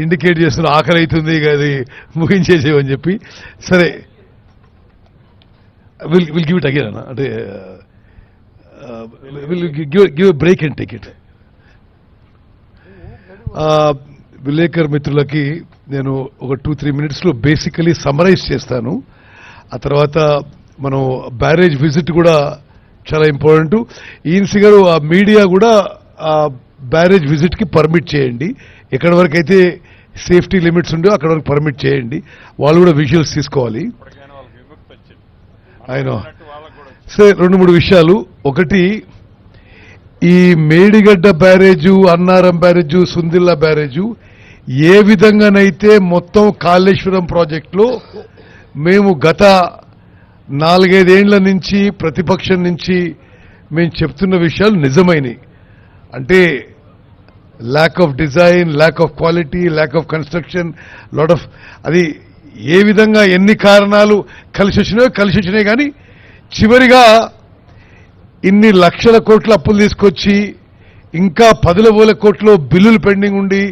Indicate చేస్తున్న ఆకలి అవుతుంది అది ముగించేసేవని చెప్పి సరే విల్ గివ్ ఇట్ అగైన్ అన్న అంటే will give a break and take it. విలేకర్ మిత్రులకి నేను ఒక 2-3 minutesలో బేసికలీ సమరైజ్ చేస్తాను. ఆ తర్వాత మనం బ్యారేజ్ విజిట్ కూడా చాలా ఇంపార్టెంట్. ఈఎన్సీ గారు ఆ మీడియా కూడా ఆ బ్యారేజ్ విజిట్కి పర్మిట్ చేయండి. ఎక్కడి వరకు అయితే సేఫ్టీ లిమిట్స్ ఉండో అక్కడ వరకు పర్మిట్ చేయండి. వాళ్ళు కూడా విజువల్స్ తీసుకోవాలి. ఆయన సరే 2-3 విషయాలు. ఒకటి, ఈ Medigadda barrage, Annaram barrage, Sundilla barrage ఏ విధంగానైతే మొత్తం కాళేశ్వరం ప్రాజెక్టులో మేము గత 4-5 ఏళ్ల నుంచి ప్రతిపక్షం నుంచి మేము చెప్తున్న విషయాలు నిజమైనవి. అంటే lack of design, lack of quality, lack of construction, lot of అది ఏ విధంగా ఎన్ని కారణాలు కలిసి వచ్చినాయి. కానీ చివరిగా ఇన్ని లక్షల కోట్ల అప్పులు తీసుకొచ్చి ఇంకా 10,000 కోట్ల బిల్లులు పెండింగ్ ఉండి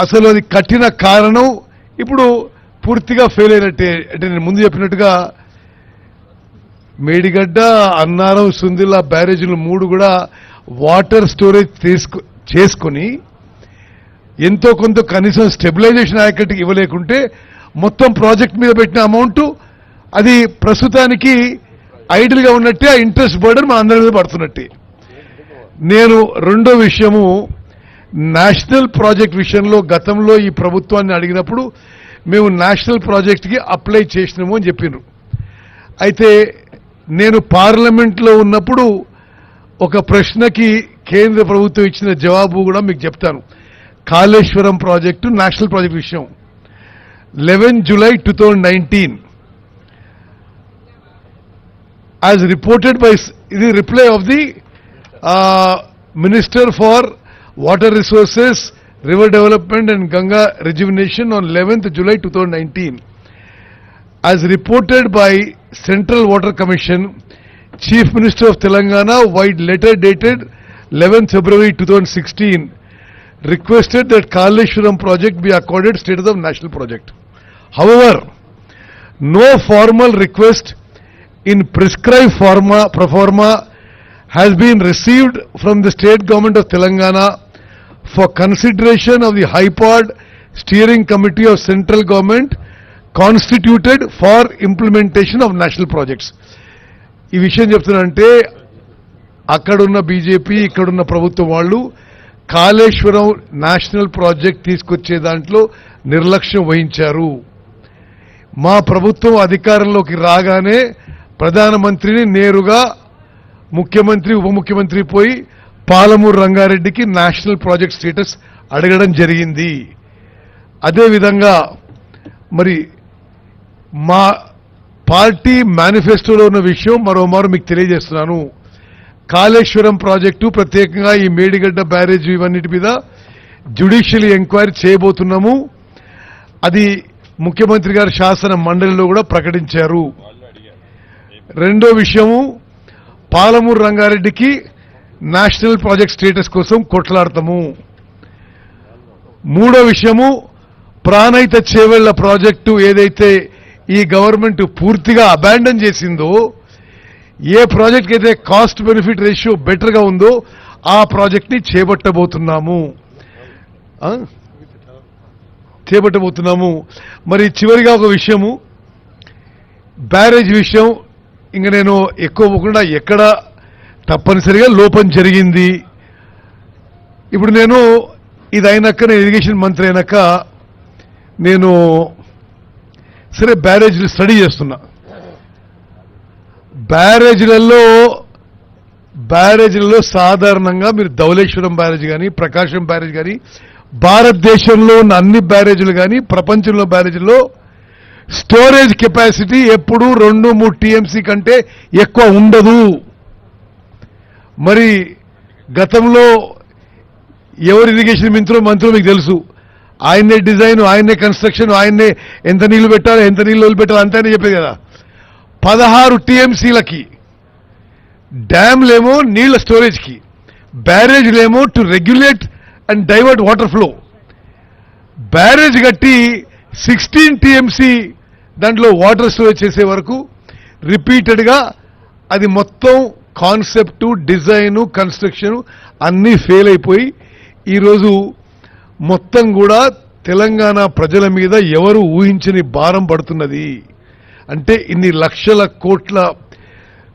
అసలు అది కట్టిన కారణం ఇప్పుడు పూర్తిగా ఫెయిల్ అయినట్టే. అంటే నేను ముందు చెప్పినట్టుగా మేడిగడ్డ, అన్నారం, సుందిల్లా బ్యారేజీలు 3 కూడా వాటర్ స్టోరేజ్ చేసుకుని ఎంతో కొంత కనీసం స్టెబిలైజేషన్ ఆయకట్టుకి ఇవ్వలేకుంటే మొత్తం ప్రాజెక్ట్ మీద పెట్టిన అమౌంట్ అది ప్రస్తుతానికి ఐడిల్గా ఉన్నట్టే, ఆ ఇంట్రెస్ట్ బర్డెన్ మన అందరి మీద పడుతున్నట్టే. నేను రెండో విషయము, నేషనల్ ప్రాజెక్ట్ విషయంలో గతంలో ఈ ప్రభుత్వాన్ని అడిగినప్పుడు మేము నేషనల్ ప్రాజెక్ట్కి అప్లై చేసినాము అని చెప్పినారు. అయితే నేను పార్లమెంట్లో ఉన్నప్పుడు ఒక ప్రశ్నకి కేంద్ర ప్రభుత్వం ఇచ్చిన జవాబు కూడా మీకు చెప్తాను. కాళేశ్వరం ప్రాజెక్టు నేషనల్ ప్రాజెక్ట్ విషయం 11 July 2019 as reported by the reply of the Minister for Water Resources, River Development and Ganga Rejuvenation on 11th July 2019. As reported by Central Water Commission, Chief Minister of Telangana, via letter dated 11th February 2016, requested that Kaleshwaram project be accorded status of national project. However, no formal request in prescribed pro forma has been received from the state government of Telangana for consideration of the High Pod Steering Committee of Central Government constituted for implementation of national projects. ఈ విషయం చెప్తున్నానంటే అక్కడున్న BJP, ఇక్కడున్న ప్రభుత్వం వాళ్ళు Kaleshwaram national project తీసుకొచ్చే దాంట్లో నిర్లక్ష్యం వహించారు. మా ప్రభుత్వం అధికారంలోకి రాగానే ప్రధానమంత్రిని నేరుగా ముఖ్యమంత్రి, ఉప ముఖ్యమంత్రి పోయి పాలమూరు రంగారెడ్డికి నేషనల్ ప్రాజెక్ట్ స్టేటస్ అడగడం జరిగింది. అదేవిధంగా మరి మా పార్టీ మేనిఫెస్టోలో ఉన్న విషయం మరోమారు మీకు తెలియజేస్తున్నాను. కాళేశ్వరం ప్రాజెక్టు, ప్రత్యేకంగా ఈ మేడిగడ్డ బ్యారేజ్ ఇవన్నిటి మీద జ్యుడిషియల్ ఎంక్వైరీ చేయబోతున్నాము. అది ముఖ్యమంత్రి గారి శాసన మండలిలో కూడా ప్రకటించారు. రెండో విషయము, పాలమూరు రంగారెడ్డికి నేషనల్ ప్రాజెక్ట్ స్టేటస్ కోసం కొట్లాడతాము. మూడో విషయము, ప్రాణహిత చేవెళ్ల ప్రాజెక్టు ఏదైతే ఈ గవర్నమెంట్ పూర్తిగా అబాండన్ చేసిందో, ఏ ప్రాజెక్ట్ అయితే కాస్ట్ బెనిఫిట్ రేషియో బెటర్గా ఉందో ఆ ప్రాజెక్ట్ని చేపట్టబోతున్నాము. మరి చివరిగా ఒక విషయము, బ్యారేజ్ విషయం. ఇంక నేను ఎక్కువ పోకుండా ఎక్కడ తప్పనిసరిగా లోపం జరిగింది. ఇప్పుడు నేను ఇది అయినాక, నేను ఇరిగేషన్ మంత్రి అయినాక నేను సరే బ్యారేజ్లు స్టడీ చేస్తున్నా. బ్యారేజ్లలో సాధారణంగా మీరు ధవళేశ్వరం బ్యారేజ్ కానీ, ప్రకాశం బ్యారేజ్ కానీ, భారతదేశంలో ఉన్న అన్ని బ్యారేజీలు కానీ, ప్రపంచంలో బ్యారేజీల్లో స్టోరేజ్ కెపాసిటీ ఎప్పుడూ 2-3 TMC కంటే ఎక్కువ ఉండదు. మరి గతంలో ఎవరు ఇరిగేషన్ మంత్రులు మీకు తెలుసు. ఆయన్నే డిజైన్, ఆయన్నే కన్స్ట్రక్షన్, ఆయన్నే ఎంత నీళ్లు పెట్టాలి, ఎంత నీళ్ళు వదిలిపెట్టాలి అంతేనే చెప్పేది కదా. 16 TMCలకి డ్యామ్లేమో నీళ్ల స్టోరేజ్కి, బ్యారేజ్లేమో to regulate and divert water flow. Barrage కట్టి 16 టీఎంసీ దాంట్లో వాటర్ స్టోరేజ్ చేసే వరకు రిపీటెడ్గా అది మొత్తం కాన్సెప్ట్, డిజైను, కన్స్ట్రక్షన్ అన్నీ ఫెయిల్ అయిపోయి ఈరోజు మొత్తం కూడా తెలంగాణ ప్రజల మీద ఎవరు ఊహించని భారం పడుతున్నది. అంటే ఇన్ని లక్షల కోట్ల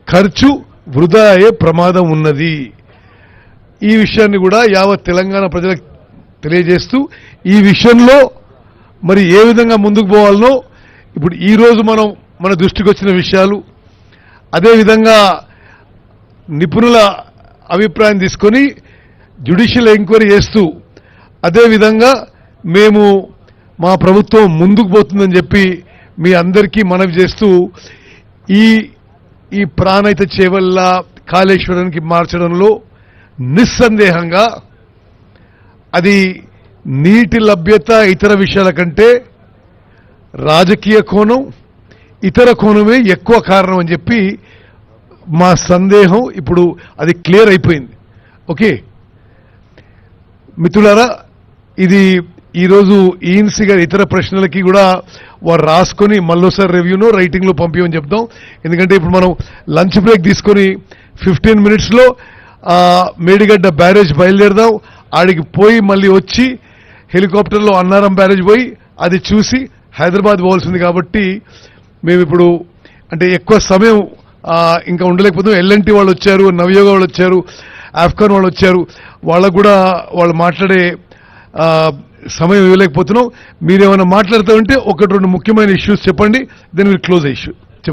ఖర్చు వృధా అయ్యే ప్రమాదం ఉన్నది. ఈ విషయాన్ని కూడా యావత్ తెలంగాణ ప్రజలకు తెలియజేస్తూ ఈ విషయంలో మరి ఏ విధంగా ముందుకు పోవాలనో ఇప్పుడు ఈరోజు మన దృష్టికి వచ్చిన విషయాలు, అదేవిధంగా నిపుణుల అభిప్రాయం తీసుకొని జ్యుడిషియల్ ఎంక్వైరీ చేస్తూ అదేవిధంగా మేము మా ప్రభుత్వం ముందుకు పోతుందని చెప్పి మీ అందరికీ మనవి చేస్తూ ఈ ప్రాణహిత చేవెళ్ల కాళేశ్వరానికి మార్చడంలో నిస్సందేహంగా అది నీటి లభ్యత ఇతర విషయాల కంటే రాజకీయ కోణం, ఇతర కోణమే ఎక్కువ కారణం అని చెప్పి మా సందేహం ఇప్పుడు అది క్లియర్ అయిపోయింది. ఓకే మిత్రులారా, ఇది ఈరోజు ఈఎన్సీ గారి ఇతర ప్రశ్నలకి కూడా వారు రాసుకొని మళ్ళీసారి రివ్యూను రైటింగ్లో పంపించమని చెప్తాం. ఎందుకంటే ఇప్పుడు మనం లంచ్ బ్రేక్ తీసుకొని 15 మినిట్స్లో మేడిగడ్డ బ్యారేజ్ బయలుదేరదాం. ఆడికి పోయి మళ్ళీ వచ్చి హెలికాప్టర్లో అన్నారం బ్యారేజ్ పోయి అది చూసి హైదరాబాద్ పోవాల్సింది. కాబట్టి మేము ఇప్పుడు అంటే ఎక్కువ సమయం ఇంకా ఉండలేకపోతున్నాం. ఎల్ఎన్టీ వాళ్ళు వచ్చారు, నవయోగ వాళ్ళు వచ్చారు, ఆఫ్ఘాన్ వాళ్ళు వచ్చారు. వాళ్ళకు కూడా వాళ్ళు మాట్లాడే సమయం ఇవ్వలేకపోతున్నాం. మీరేమైనా మాట్లాడుతూ ఉంటే 1-2 ముఖ్యమైన ఇష్యూస్ చెప్పండి, then will close the issue.